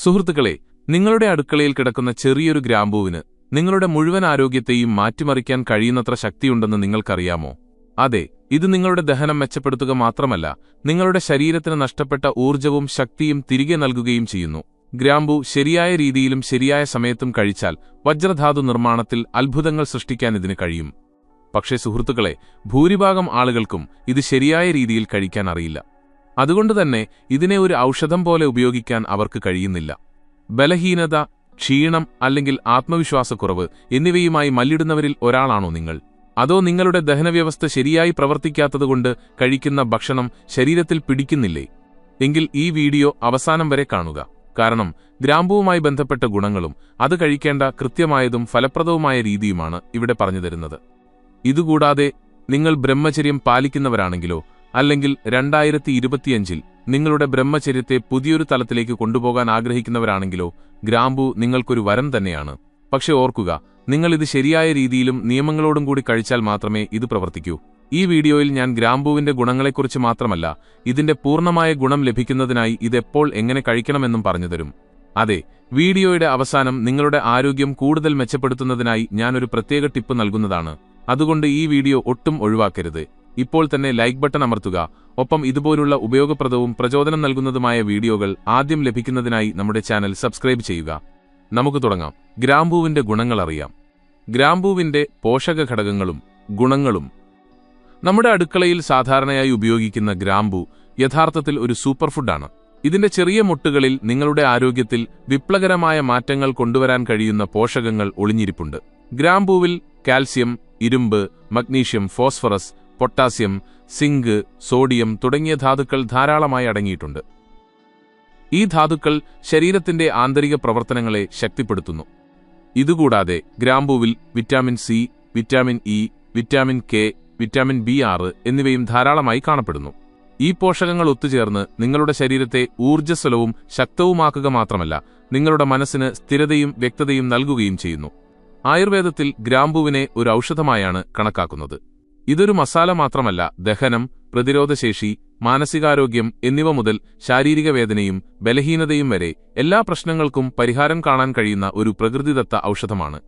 സുഹൃത്തുക്കളെ, നിങ്ങളുടെ അടുക്കളയിൽ കിടക്കുന്ന ചെറിയൊരു ഗ്രാമ്പൂവിന് നിങ്ങളുടെ മുഴുവൻ ആരോഗ്യത്തെയും മാറ്റിമറിക്കാൻ കഴിയുന്നത്ര ശക്തിയുണ്ടെന്ന് നിങ്ങൾക്കറിയാമോ? അതെ, ഇത് നിങ്ങളുടെ ദഹനം മെച്ചപ്പെടുത്തുക മാത്രമല്ല, നിങ്ങളുടെ ശരീരത്തിന് നഷ്ടപ്പെട്ട ഊർജ്ജവും ശക്തിയും തിരികെ നൽകുകയും ചെയ്യുന്നു. ഗ്രാമ്പൂ ശരിയായ രീതിയിലും ശരിയായ സമയത്തും കഴിച്ചാൽ വജ്രധാതു നിർമ്മാണത്തിൽ അത്ഭുതങ്ങൾ സൃഷ്ടിക്കാൻ ഇതിന് കഴിയും. പക്ഷേ സുഹൃത്തുക്കളെ, ഭൂരിഭാഗം ആളുകൾക്കും ഇത് ശരിയായ രീതിയിൽ കഴിക്കാൻ അറിയില്ല. അതുകൊണ്ടുതന്നെ ഇതിനെ ഒരു ഔഷധം പോലെ ഉപയോഗിക്കാൻ അവർക്ക് കഴിയുന്നില്ല. ബലഹീനത, ക്ഷീണം അല്ലെങ്കിൽ ആത്മവിശ്വാസക്കുറവ് എന്നിവയുമായി മല്ലിടുന്നവരിൽ ഒരാളാണോ നിങ്ങൾ? അതോ നിങ്ങളുടെ ദഹനവ്യവസ്ഥ ശരിയായി പ്രവർത്തിക്കാത്തതുകൊണ്ട് കഴിക്കുന്ന ഭക്ഷണം ശരീരത്തിൽ പിടിക്കുന്നില്ലേ? എങ്കിൽ ഈ വീഡിയോ അവസാനം വരെ കാണുക. കാരണം ഗ്രാമ്പൂവുമായി ബന്ധപ്പെട്ട ഗുണങ്ങളും അത് കഴിക്കേണ്ട കൃത്യമായതും ഫലപ്രദവുമായ രീതിയുമാണ് ഇവിടെ പറഞ്ഞു തരുന്നത്. ഇതുകൂടാതെ നിങ്ങൾ ബ്രഹ്മചര്യം പാലിക്കുന്നവരാണെങ്കിലോ അല്ലെങ്കിൽ 2025-ൽ നിങ്ങളുടെ ബ്രഹ്മചര്യത്തെ പുതിയൊരു തലത്തിലേക്ക് കൊണ്ടുപോകാൻ ആഗ്രഹിക്കുന്നവരാണെങ്കിലോ ഗ്രാമ്പൂ നിങ്ങൾക്കൊരു വരം തന്നെയാണ്. പക്ഷെ ഓർക്കുക, നിങ്ങൾ ഇത് ശരിയായ രീതിയിലും നിയമങ്ങളോടും കൂടി കഴിച്ചാൽ മാത്രമേ ഇത് പ്രവർത്തിക്കൂ. ഈ വീഡിയോയിൽ ഞാൻ ഗ്രാമ്പൂവിന്റെ ഗുണങ്ങളെക്കുറിച്ച് മാത്രമല്ല, ഇതിന്റെ പൂർണ്ണമായ ഗുണം ലഭിക്കുന്നതിനായി ഇതെപ്പോൾ എങ്ങനെ കഴിക്കണമെന്നും പറഞ്ഞുതരും. അതെ, വീഡിയോയുടെ അവസാനം നിങ്ങളുടെ ആരോഗ്യം കൂടുതൽ മെച്ചപ്പെടുത്തുന്നതിനായി ഞാനൊരു പ്രത്യേക ടിപ്പ് നൽകുന്നതാണ്. അതുകൊണ്ട് ഈ വീഡിയോ ഒട്ടും ഒഴിവാക്കരുത്. ഇപ്പോൾ തന്നെ ലൈക്ക് ബട്ടൺ അമർത്തുക. ഒപ്പം ഇതുപോലുള്ള ഉപയോഗപ്രദവും പ്രചോദനം നൽകുന്നതുമായ വീഡിയോകൾ ആദ്യം ലഭിക്കുന്നതിനായി നമ്മുടെ ചാനൽ സബ്സ്ക്രൈബ് ചെയ്യുക. നമുക്ക് തുടങ്ങാം. ഗ്രാമ്പൂവിന്റെ ഗുണങ്ങൾ അറിയാം. ഗ്രാമ്പൂവിന്റെ പോഷകഘടകങ്ങളും ഗുണങ്ങളും. നമ്മുടെ അടുക്കളയിൽ സാധാരണയായി ഉപയോഗിക്കുന്ന ഗ്രാമ്പൂ യഥാർത്ഥത്തിൽ ഒരു സൂപ്പർ ഫുഡാണ്. ഇതിന്റെ ചെറിയ മുട്ടുകളിൽ നിങ്ങളുടെ ആരോഗ്യത്തിൽ വിപ്ലവകരമായ മാറ്റങ്ങൾ കൊണ്ടുവരാൻ കഴിയുന്ന പോഷകങ്ങൾ ഒളിഞ്ഞിരിപ്പുണ്ട്. ഗ്രാമ്പൂവിൽ കാൽസ്യം, ഇരുമ്പ്, magnesium, phosphorus, potassium, zinc, sodium തുടങ്ങിയ ധാതുക്കൾ ധാരാളമായി അടങ്ങിയിട്ടുണ്ട്. ഈ ധാതുക്കൾ ശരീരത്തിന്റെ ആന്തരിക പ്രവർത്തനങ്ങളെ ശക്തിപ്പെടുത്തുന്നു. ഇതുകൂടാതെ ഗ്രാമ്പൂവിൽ vitamin C, vitamin E, vitamin K, vitamin B6 എന്നിവയും ധാരാളമായി കാണപ്പെടുന്നു. ഈ പോഷകങ്ങൾ ഒത്തുചേർന്ന് നിങ്ങളുടെ ശരീരത്തെ ഊർജ്ജസ്വലവും ശക്തവുമാക്കുക മാത്രമല്ല, നിങ്ങളുടെ മനസ്സിന് സ്ഥിരതയും വ്യക്തതയും നൽകുകയും ചെയ്യുന്നു. ആയുർവേദത്തിൽ ഗ്രാമ്പൂവിനെ ഒരു ഔഷധമായാണ് കണക്കാക്കുന്നത്. ഇതൊരു മസാല മാത്രമല്ല, ദഹനം, പ്രതിരോധശേഷി, മാനസികാരോഗ്യം എന്നിവ മുതൽ ശാരീരിക വേദനയും ബലഹീനതയും വരെ എല്ലാ പ്രശ്നങ്ങൾക്കും പരിഹാരം കാണാൻ കഴിയുന്ന ഒരു പ്രകൃതിദത്ത ഔഷധമാണ്.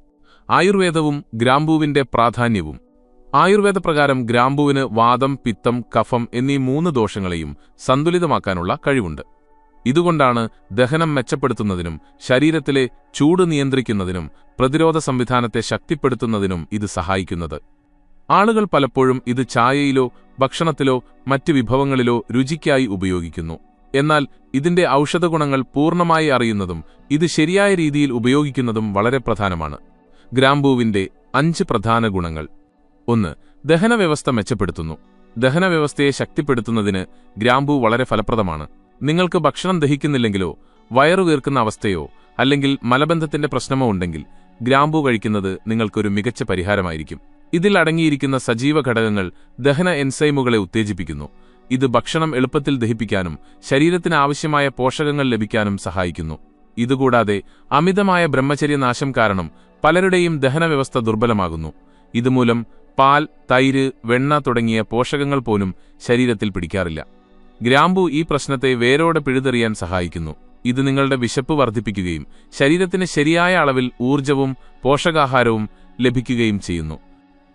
ആയുർവേദവും ഗ്രാമ്പൂവിന്റെ പ്രാധാന്യവും. ആയുർവേദപ്രകാരം ഗ്രാമ്പൂവിന് വാതം, പിത്തം, കഫം എന്നീ 3 ദോഷങ്ങളെയും സന്തുലിതമാക്കാനുള്ള കഴിവുണ്ട്. ഇതുകൊണ്ടാണ് ദഹനം മെച്ചപ്പെടുത്തുന്നതിനും ശരീരത്തിലെ ചൂട് നിയന്ത്രിക്കുന്നതിനും പ്രതിരോധ സംവിധാനത്തെ ശക്തിപ്പെടുത്തുന്നതിനും ഇത് സഹായിക്കുന്നത്. ആളുകൾ പലപ്പോഴും ഇത് ചായയിലോ ഭക്ഷണത്തിലോ മറ്റ് വിഭവങ്ങളിലോ രുചിക്കായി ഉപയോഗിക്കുന്നു. എന്നാൽ ഇതിന്റെ ഔഷധഗുണങ്ങൾ പൂർണ്ണമായി അറിയുന്നതും ഇത് ശരിയായ രീതിയിൽ ഉപയോഗിക്കുന്നതും വളരെ പ്രധാനമാണ്. ഗ്രാമ്പൂവിന്റെ 5 പ്രധാന ഗുണങ്ങൾ. 1. ദഹനവ്യവസ്ഥ മെച്ചപ്പെടുത്തുന്നു. ദഹനവ്യവസ്ഥയെ ശക്തിപ്പെടുത്തുന്നതിന് ഗ്രാമ്പൂ വളരെ ഫലപ്രദമാണ്. നിങ്ങൾക്ക് ഭക്ഷണം ദഹിക്കുന്നില്ലെങ്കിലോ വയറുവീർക്കുന്ന അവസ്ഥയോ അല്ലെങ്കിൽ മലബന്ധത്തിന്റെ പ്രശ്നമോ ഉണ്ടെങ്കിൽ ഗ്രാമ്പൂ കഴിക്കുന്നത് നിങ്ങൾക്കൊരു മികച്ച പരിഹാരമായിരിക്കും. ഇതിൽ അടങ്ങിയിരിക്കുന്ന സജീവ ഘടകങ്ങൾ ദഹന എൻസൈമുകളെ ഉത്തേജിപ്പിക്കുന്നു. ഇത് ഭക്ഷണം എളുപ്പത്തിൽ ദഹിപ്പിക്കാനും ശരീരത്തിന് ആവശ്യമായ പോഷകങ്ങൾ ലഭിക്കാനും സഹായിക്കുന്നു. ഇതുകൂടാതെ അമിതമായ ബ്രഹ്മചര്യനാശം കാരണം പലരുടെയും ദഹനവ്യവസ്ഥ ദുർബലമാകുന്നു. ഇതുമൂലം പാൽ, തൈര്, വെണ്ണ തുടങ്ങിയ പോഷകങ്ങൾ പോലും ശരീരത്തിൽ പിടിക്കാറില്ല. ഗ്രാമ്പൂ ഈ പ്രശ്നത്തെ വേരോടെ പിഴുതെറിയാൻ സഹായിക്കുന്നു. ഇത് നിങ്ങളുടെ വിശപ്പ് വർദ്ധിപ്പിക്കുകയും ശരീരത്തിന് ശരിയായ അളവിൽ ഊർജ്ജവും പോഷകാഹാരവും ലഭിക്കുകയും ചെയ്യുന്നു.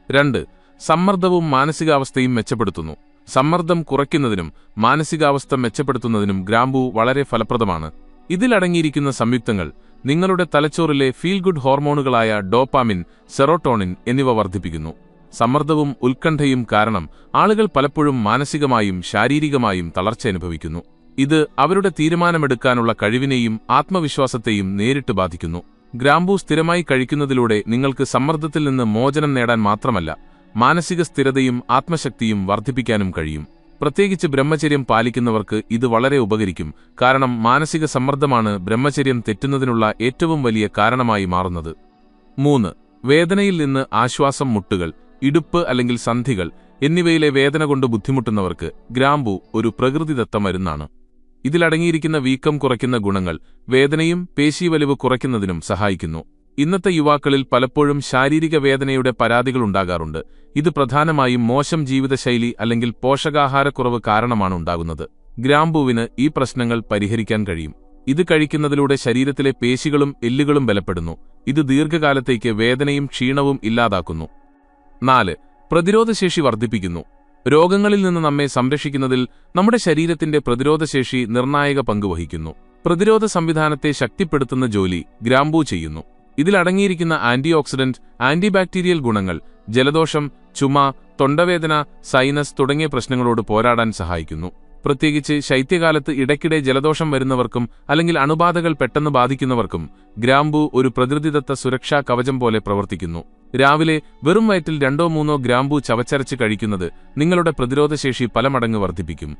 2. സമ്മർദ്ദവും മാനസികാവസ്ഥയും മെച്ചപ്പെടുത്തുന്നു. സമ്മർദ്ദം കുറയ്ക്കുന്നതിനും മാനസികാവസ്ഥ മെച്ചപ്പെടുത്തുന്നതിനും ഗ്രാമ്പൂ വളരെ ഫലപ്രദമാണ്. ഇതിലടങ്ങിയിരിക്കുന്ന സംയുക്തങ്ങൾ നിങ്ങളുടെ തലച്ചോറിലെ ഫീൽ ഗുഡ് ഹോർമോണുകളായ ഡോപാമിൻ, സെറോട്ടോണിൻ എന്നിവ വർദ്ധിപ്പിക്കുന്നു. സമ്മർദ്ദവും ഉത്കണ്ഠയും കാരണം ആളുകൾ പലപ്പോഴും മാനസികമായും ശാരീരികമായും തളർച്ച അനുഭവിക്കുന്നു. ഇത് അവരുടെ തീരുമാനമെടുക്കാനുള്ള കഴിവിനെയും ആത്മവിശ്വാസത്തെയും നേരിട്ട് ബാധിക്കുന്നു. ഗ്രാമ്പൂ സ്ഥിരമായി കഴിക്കുന്നതിലൂടെ നിങ്ങൾക്ക് സമ്മർദ്ദത്തിൽ നിന്ന് മോചനം നേടാൻ മാത്രമല്ല, മാനസിക സ്ഥിരതയും ആത്മശക്തിയും വർദ്ധിപ്പിക്കാനും കഴിയും. പ്രത്യേകിച്ച് ബ്രഹ്മചര്യം പാലിക്കുന്നവർക്ക് ഇത് വളരെ ഉപകരിക്കും. കാരണം മാനസിക സമ്മർദ്ദമാണ് ബ്രഹ്മചര്യം തെറ്റുന്നതിനുള്ള ഏറ്റവും വലിയ കാരണമായി മാറുന്നത്. 3. വേദനയിൽ നിന്ന് ആശ്വാസം. മുട്ടുകൾ, ഇടുപ്പ് അല്ലെങ്കിൽ സന്ധികൾ എന്നിവയിലെ വേദന കൊണ്ട് ബുദ്ധിമുട്ടുന്നവർക്ക് ഗ്രാമ്പൂ ഒരു പ്രകൃതിദത്ത മരുന്നാണ്. ഇതിലടങ്ങിയിരിക്കുന്ന വീക്കം കുറയ്ക്കുന്ന ഗുണങ്ങൾ വേദനയും പേശീവലിവ് കുറയ്ക്കുന്നതിനും സഹായിക്കുന്നു. ഇന്നത്തെ യുവാക്കളിൽ പലപ്പോഴും ശാരീരിക വേദനയുടെ പരാതികളുണ്ടാകാറുണ്ട്. ഇത് പ്രധാനമായും മോശം ജീവിതശൈലി അല്ലെങ്കിൽ പോഷകാഹാരക്കുറവ് കാരണമാണ് ഉണ്ടാകുന്നത്. ഗ്രാമ്പൂവിന് ഈ പ്രശ്നങ്ങൾ പരിഹരിക്കാൻ കഴിയും. ഇത് കഴിക്കുന്നതിലൂടെ ശരീരത്തിലെ പേശികളും എല്ലുകളും ബലപ്പെടുന്നു. ഇത് ദീർഘകാലത്തേക്ക് വേദനയും ക്ഷീണവും ഇല്ലാതാക്കുന്നു. 4. പ്രതിരോധശേഷി വർദ്ധിപ്പിക്കുന്നു. രോഗങ്ങളിൽ നിന്ന് നമ്മെ സംരക്ഷിക്കുന്നതിൽ നമ്മുടെ ശരീരത്തിന്റെ പ്രതിരോധശേഷി നിർണായക പങ്ക് വഹിക്കുന്നു. പ്രതിരോധ സംവിധാനത്തെ ശക്തിപ്പെടുത്തുന്ന ജോലി ഗ്രാമ്പൂ ചെയ്യുന്നു. ഇതിലടങ്ങിയിരിക്കുന്ന ആന്റിഓക്സിഡന്റ്, ആന്റിബാക്ടീരിയൽ ഗുണങ്ങൾ ജലദോഷം, ചുമ, തൊണ്ടവേദന, സൈനസ് തുടങ്ങിയ പ്രശ്നങ്ങളോട് പോരാടാൻ സഹായിക്കുന്നു. പ്രത്യേകിച്ച് ശൈത്യകാലത്ത് ഇടയ്ക്കിടെ ജലദോഷം വരുന്നവർക്കും അല്ലെങ്കിൽ അണുബാധകൾ പെട്ടെന്ന് ബാധിക്കുന്നവർക്കും ഗ്രാമ്പൂ ഒരു പ്രകൃതിദത്ത സുരക്ഷാ കവചം പോലെ പ്രവർത്തിക്കുന്നു. രാവിലെ വെറും വയറ്റിൽ 2-3 ഗ്രാമ്പൂ ചവച്ചരച്ച് കഴിക്കുന്നത് നിങ്ങളുടെ പ്രതിരോധശേഷി പല മടങ്ങ് വർദ്ധിപ്പിക്കും.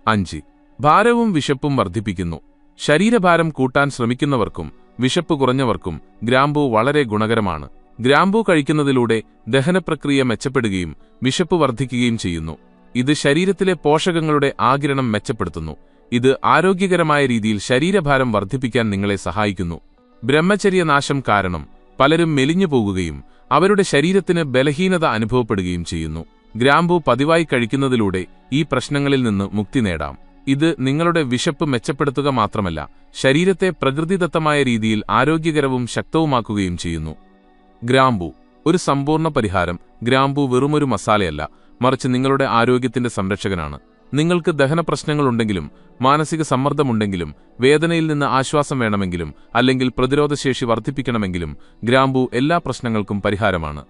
5. ഭാരവും വിശപ്പും വർദ്ധിപ്പിക്കുന്നു. ശരീരഭാരം കൂട്ടാൻ ശ്രമിക്കുന്നവർക്കും വിശപ്പ് കുറഞ്ഞവർക്കും ഗ്രാമ്പൂ വളരെ ഗുണകരമാണ്. ഗ്രാമ്പൂ കഴിക്കുന്നതിലൂടെ ദഹനപ്രക്രിയ മെച്ചപ്പെടുകയും വിശപ്പ് വർദ്ധിക്കുകയും ചെയ്യുന്നു. ഇത് ശരീരത്തിലെ പോഷകങ്ങളുടെ ആഗിരണം മെച്ചപ്പെടുത്തുന്നു. ഇത് ആരോഗ്യകരമായ രീതിയിൽ ശരീരഭാരം വർദ്ധിപ്പിക്കാൻ നിങ്ങളെ സഹായിക്കുന്നു. ബ്രഹ്മചര്യനാശം കാരണം പലരും മെലിഞ്ഞു പോകുകയും അവരുടെ ശരീരത്തിന് ബലഹീനത അനുഭവപ്പെടുകയും ചെയ്യുന്നു. ഗ്രാമ്പൂ പതിവായി കഴിക്കുന്നതിലൂടെ ഈ പ്രശ്നങ്ങളിൽ നിന്ന് മുക്തി നേടാം. ഇത് നിങ്ങളുടെ വിശപ്പ് മെച്ചപ്പെടുത്തുക മാത്രമല്ല, ശരീരത്തെ പ്രകൃതിദത്തമായ രീതിയിൽ ആരോഗ്യകരവും ശക്തവുമാക്കുകയും ചെയ്യുന്നു. ഗ്രാമ്പൂ ഒരു സമ്പൂർണ്ണ പരിഹാരം. ഗ്രാമ്പൂ വെറുമൊരു മസാലയല്ല, മറിച്ച് നിങ്ങളുടെ ആരോഗ്യത്തിന്റെ സംരക്ഷകനാണ്. നിങ്ങൾക്ക് ദഹനപ്രശ്നങ്ങളുണ്ടെങ്കിലും മാനസിക സമ്മർദ്ദമുണ്ടെങ്കിലും വേദനയിൽ നിന്ന് ആശ്വാസം വേണമെങ്കിലും അല്ലെങ്കിൽ പ്രതിരോധശേഷി വർദ്ധിപ്പിക്കണമെങ്കിലും ഗ്രാമ്പൂ എല്ലാ പ്രശ്നങ്ങൾക്കും പരിഹാരമാണ്.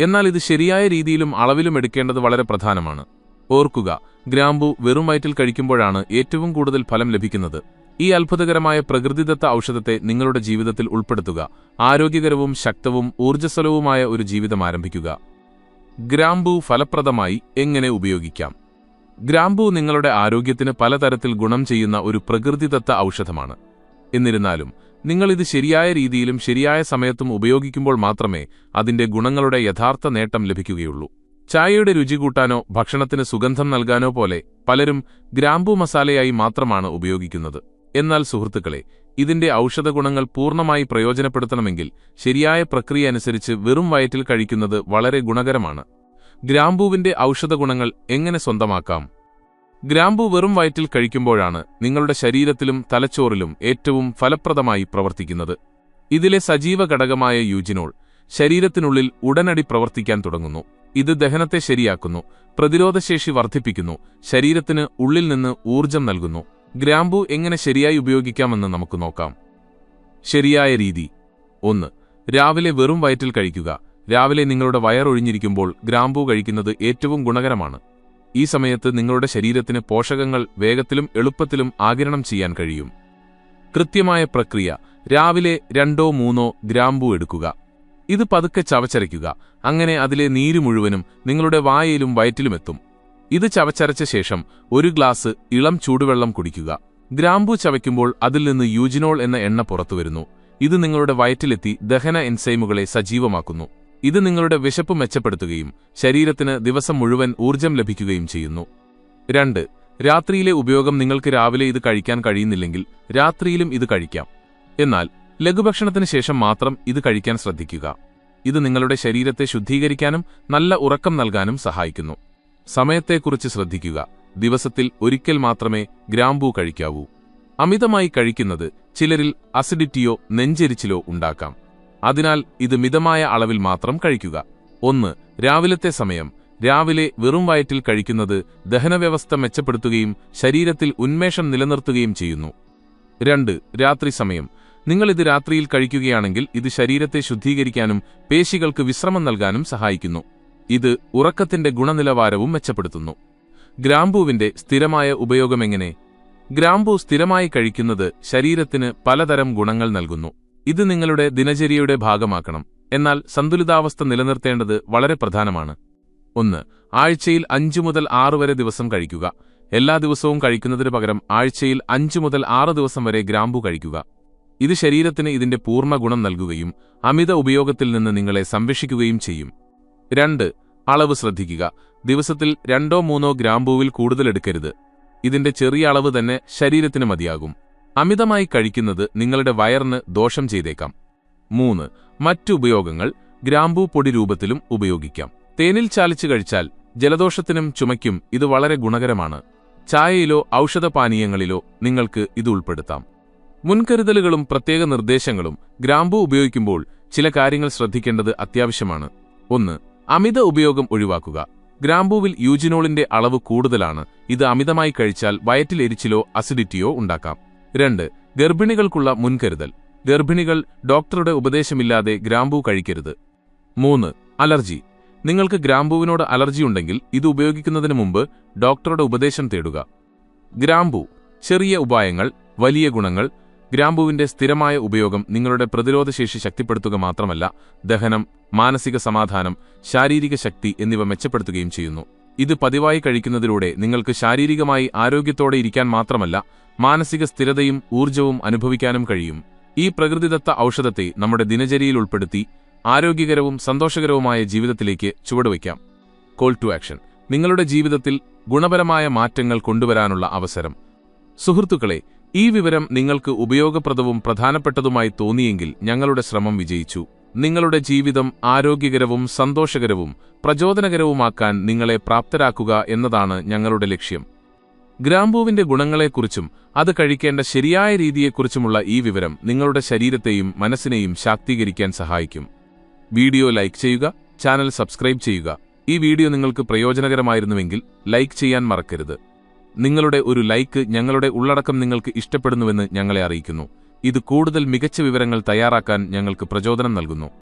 എന്നാൽ ഇത് ശരിയായ രീതിയിലും അളവിലും എടുക്കേണ്ടത് വളരെ പ്രധാനമാണ്. ഓർക്കുക, ഗ്രാമ്പൂ വെറും വയറ്റിൽ കഴിക്കുമ്പോഴാണ് ഏറ്റവും കൂടുതൽ ഫലം ലഭിക്കുന്നത്. ഈ അത്ഭുതകരമായ പ്രകൃതിദത്ത ഔഷധത്തെ നിങ്ങളുടെ ജീവിതത്തിൽ ഉൾപ്പെടുത്തുക. ആരോഗ്യകരവും ശക്തവും ഊർജ്ജസ്വലവുമായ ഒരു ജീവിതം ആരംഭിക്കുക. ഗ്രാമ്പൂ ഫലപ്രദമായി എങ്ങനെ ഉപയോഗിക്കാം? ഗ്രാമ്പൂ നിങ്ങളുടെ ആരോഗ്യത്തിന് പലതരത്തിൽ ഗുണം ചെയ്യുന്ന ഒരു പ്രകൃതിദത്ത ഔഷധമാണ്. എന്നിരുന്നാലും നിങ്ങളിത് ശരിയായ രീതിയിലും ശരിയായ സമയത്തും ഉപയോഗിക്കുമ്പോൾ മാത്രമേ അതിന്റെ ഗുണങ്ങളുടെ യഥാർത്ഥ നേട്ടം ലഭിക്കുകയുള്ളൂ. ചായയുടെ രുചി കൂട്ടാനോ ഭക്ഷണത്തിന് സുഗന്ധം നൽകാനോ പോലെ പലരും ഗ്രാമ്പൂ മസാലയായി മാത്രമാണ് ഉപയോഗിക്കുന്നത്. എന്നാൽ സുഹൃത്തുക്കളെ, ഇതിന്റെ ഔഷധഗുണങ്ങൾ പൂർണ്ണമായി പ്രയോജനപ്പെടുത്തണമെങ്കിൽ ശരിയായ പ്രക്രിയ അനുസരിച്ച് വെറും വയറ്റിൽ കഴിക്കുന്നത് വളരെ ഗുണകരമാണ്. ഗ്രാമ്പൂവിന്റെ ഔഷധഗുണങ്ങൾ എങ്ങനെ സ്വന്തമാക്കാം? ഗ്രാമ്പൂ വെറും വയറ്റിൽ കഴിക്കുമ്പോഴാണ് നിങ്ങളുടെ ശരീരത്തിലും തലച്ചോറിലും ഏറ്റവും ഫലപ്രദമായി പ്രവർത്തിക്കുന്നത്. ഇതിലെ സജീവ ഘടകമായ യൂജിനോൾ ശരീരത്തിനുള്ളിൽ ഉടനടി പ്രവർത്തിക്കാൻ തുടങ്ങുന്നു. ഇത് ദഹനത്തെ ശരിയാക്കുന്നു, പ്രതിരോധശേഷി വർദ്ധിപ്പിക്കുന്നു, ശരീരത്തിന് ഉള്ളിൽ നിന്ന് ഊർജ്ജം നൽകുന്നു. ഗ്രാമ്പൂ എങ്ങനെ ശരിയായി ഉപയോഗിക്കാമെന്ന് നമുക്ക് നോക്കാം. ശരിയായ രീതി. 1. രാവിലെ വെറും വയറ്റിൽ കഴിക്കുക. രാവിലെ നിങ്ങളുടെ വയറൊഴിഞ്ഞിരിക്കുമ്പോൾ ഗ്രാമ്പൂ കഴിക്കുന്നത് ഏറ്റവും ഗുണകരമാണ്. ഈ സമയത്ത് നിങ്ങളുടെ ശരീരത്തിന് പോഷകങ്ങൾ വേഗത്തിലും എളുപ്പത്തിലും ആഗിരണം ചെയ്യാൻ കഴിയും. കൃത്യമായ പ്രക്രിയ. രാവിലെ 2-3 ഗ്രാമ്പൂ എടുക്കുക. ഇത് പതുക്കെ ചവച്ചരയ്ക്കുക. അങ്ങനെ അതിലെ നീര് മുഴുവനും നിങ്ങളുടെ വായയിലും വയറ്റിലുമെത്തും. ഇത് ചവച്ചരച്ച ശേഷം 1 ഗ്ലാസ് ഇളം ചൂടുവെള്ളം കുടിക്കുക. ഗ്രാമ്പൂ ചവയ്ക്കുമ്പോൾ അതിൽ നിന്ന് യൂജിനോൾ എന്ന എണ്ണ പുറത്തുവരുന്നു. ഇത് നിങ്ങളുടെ വയറ്റിലെത്തി ദഹന എൻസൈമുകളെ സജീവമാക്കുന്നു. ഇത് നിങ്ങളുടെ വിശപ്പ് മെച്ചപ്പെടുത്തുകയും ശരീരത്തിന് ദിവസം മുഴുവൻ ഊർജ്ജം ലഭിക്കുകയും ചെയ്യുന്നു. 2. രാത്രിയിലെ ഉപയോഗം. നിങ്ങൾക്ക് രാവിലെ ഇത് കഴിക്കാൻ കഴിയുന്നില്ലെങ്കിൽ രാത്രിയിലും ഇത് കഴിക്കാം. എന്നാൽ ലഘുഭക്ഷണത്തിന് ശേഷം മാത്രം ഇത് കഴിക്കാൻ ശ്രദ്ധിക്കുക. ഇത് നിങ്ങളുടെ ശരീരത്തെ ശുദ്ധീകരിക്കാനും നല്ല ഉറക്കം നൽകാനും സഹായിക്കുന്നു. സമയത്തെക്കുറിച്ച് ശ്രദ്ധിക്കുക. ദിവസത്തിൽ ഒരിക്കൽ മാത്രമേ ഗ്രാമ്പൂ കഴിക്കാവൂ. അമിതമായി കഴിക്കുന്നത് ചിലരിൽ അസിഡിറ്റിയോ നെഞ്ചെരിച്ചിലോ ഉണ്ടാക്കാം. അതിനാൽ ഇത് മിതമായ അളവിൽ മാത്രം കഴിക്കുക. 1. രാവിലത്തെ സമയം. രാവിലെ വെറും വയറ്റിൽ കഴിക്കുന്നത് ദഹനവ്യവസ്ഥ മെച്ചപ്പെടുത്തുകയും ശരീരത്തിൽ ഉന്മേഷം നിലനിർത്തുകയും ചെയ്യുന്നു. 2. രാത്രി സമയം. നിങ്ങളിത് രാത്രിയിൽ കഴിക്കുകയാണെങ്കിൽ ഇത് ശരീരത്തെ ശുദ്ധീകരിക്കാനും പേശികൾക്ക് വിശ്രമം നൽകാനും സഹായിക്കുന്നു. ഇത് ഉറക്കത്തിന്റെ ഗുണനിലവാരവും മെച്ചപ്പെടുത്തുന്നു. ഗ്രാമ്പൂവിന്റെ സ്ഥിരമായ ഉപയോഗമെങ്ങനെ? ഗ്രാമ്പൂ സ്ഥിരമായി കഴിക്കുന്നത് ശരീരത്തിന് പലതരം ഗുണങ്ങൾ നൽകുന്നു. ഇത് നിങ്ങളുടെ ദിനചര്യയുടെ ഭാഗമാക്കണം. എന്നാൽ സന്തുലിതാവസ്ഥ നിലനിർത്തേണ്ടത് വളരെ പ്രധാനമാണ്. 1. ആഴ്ചയിൽ 5 മുതൽ 6 വരെ ദിവസം കഴിക്കുക. എല്ലാ ദിവസവും കഴിക്കുന്നതിന് പകരം ആഴ്ചയിൽ 5 മുതൽ 6 ദിവസം വരെ ഗ്രാമ്പൂ കഴിക്കുക. ഇത് ശരീരത്തിന് ഇതിന്റെ പൂർണ്ണ ഗുണം നൽകുകയും അമിത ഉപയോഗത്തിൽ നിന്ന് നിങ്ങളെ സംരക്ഷിക്കുകയും ചെയ്യും. 2. അളവ് ശ്രദ്ധിക്കുക. ദിവസത്തിൽ 2-3 ഗ്രാമ്പൂവിൽ കൂടുതൽ എടുക്കരുത്. ഇതിന്റെ ചെറിയ അളവ് തന്നെ ശരീരത്തിന് മതിയാകും. അമിതമായി കഴിക്കുന്നത് നിങ്ങളുടെ വയറിന് ദോഷം ചെയ്തേക്കാം. 3. മറ്റു ഉപയോഗങ്ങൾ. ഗ്രാമ്പൂ പൊടി രൂപത്തിലും ഉപയോഗിക്കാം. തേനിൽ ചാലിച്ച് കഴിച്ചാൽ ജലദോഷത്തിനും ചുമയ്ക്കും ഇത് വളരെ ഗുണകരമാണ്. ചായയിലോ ഔഷധപാനീയങ്ങളിലോ നിങ്ങൾക്ക് ഇത് ഉൾപ്പെടുത്താം. മുൻകരുതലുകളും പ്രത്യേക നിർദ്ദേശങ്ങളും ഗ്രാമ്പൂ ഉപയോഗിക്കുമ്പോൾ ചില കാര്യങ്ങൾ ശ്രദ്ധിക്കേണ്ടത് അത്യാവശ്യമാണ്. 1. അമിത ഉപയോഗം ഒഴിവാക്കുക. ഗ്രാമ്പൂവിൽ യൂജിനോളിന്റെ അളവ് കൂടുതലാണ്. ഇത് അമിതമായി കഴിച്ചാൽ വയറ്റിൽ എരിച്ചിലോ അസിഡിറ്റിയോ ഉണ്ടാക്കാം. 2. ഗർഭിണികൾക്കുള്ള മുൻകരുതൽ. ഗർഭിണികൾ ഡോക്ടറുടെ ഉപദേശമില്ലാതെ ഗ്രാമ്പൂ കഴിക്കരുത്. 3. അലർജി. നിങ്ങൾക്ക് ഗ്രാമ്പൂവിനോട് അലർജിയുണ്ടെങ്കിൽ ഇത് ഉപയോഗിക്കുന്നതിന് മുമ്പ് ഡോക്ടറുടെ ഉപദേശം തേടുക. ഗ്രാമ്പൂ. ചെറിയ ഉപായങ്ങൾ, വലിയ ഗുണങ്ങൾ. ഗ്രാമ്പൂവിന്റെ സ്ഥിരമായ ഉപയോഗം നിങ്ങളുടെ പ്രതിരോധശേഷി ശക്തിപ്പെടുത്തുക മാത്രമല്ല, ദഹനം, മാനസിക സമാധാനം, ശാരീരിക ശക്തി എന്നിവ മെച്ചപ്പെടുത്തുകയും ചെയ്യുന്നു. ഇത് പതിവായി കഴിക്കുന്നതിലൂടെ നിങ്ങൾക്ക് ശാരീരികമായി ആരോഗ്യത്തോടെ ഇരിക്കാൻ മാത്രമല്ല, മാനസിക സ്ഥിരതയും ഊർജ്ജവും അനുഭവിക്കാനും കഴിയും. ഈ പ്രകൃതിദത്ത ഔഷധത്തെ നമ്മുടെ ദിനചര്യയിൽ ഉൾപ്പെടുത്തി ആരോഗ്യകരവും സന്തോഷകരവുമായ ജീവിതത്തിലേക്ക് ചുവടുവയ്ക്കാം. Call to action. നിങ്ങളുടെ ജീവിതത്തിൽ ഗുണപരമായ മാറ്റങ്ങൾ കൊണ്ടുവരാനുള്ള അവസരം. സുഹൃത്തുക്കളെ, ഈ വിവരം നിങ്ങൾക്ക് ഉപയോഗപ്രദവും പ്രധാനപ്പെട്ടതുമായി തോന്നിയെങ്കിൽ ഞങ്ങളുടെ ശ്രമം വിജയിച്ചു. നിങ്ങളുടെ ജീവിതം ആരോഗ്യകരവും സന്തോഷകരവും പ്രചോദനകരവുമാക്കാൻ നിങ്ങളെ പ്രാപ്തരാക്കുക എന്നതാണ് ഞങ്ങളുടെ ലക്ഷ്യം. ഗ്രാമ്പൂവിന്റെ ഗുണങ്ങളെക്കുറിച്ചും അത് കഴിക്കേണ്ട ശരിയായ രീതിയെക്കുറിച്ചുമുള്ള ഈ വിവരം നിങ്ങളുടെ ശരീരത്തെയും മനസ്സിനെയും ശാക്തീകരിക്കാൻ സഹായിക്കും. വീഡിയോ ലൈക്ക് ചെയ്യുക, ചാനൽ സബ്സ്ക്രൈബ് ചെയ്യുക. ഈ വീഡിയോ നിങ്ങൾക്ക് പ്രയോജനകരമായിരുന്നുവെങ്കിൽ ലൈക്ക് ചെയ്യാൻ മറക്കരുത്. നിങ്ങളുടെ ഒരു ലൈക്ക് ഞങ്ങളുടെ ഉള്ളടക്കം നിങ്ങൾക്ക് ഇഷ്ടപ്പെടുന്നുവെന്ന് ഞങ്ങളെ അറിയിക്കുന്നു. ഇത് കൂടുതൽ മികച്ച വിവരങ്ങൾ തയ്യാറാക്കാൻ ഞങ്ങൾക്ക് പ്രചോദനം നൽകുന്നു.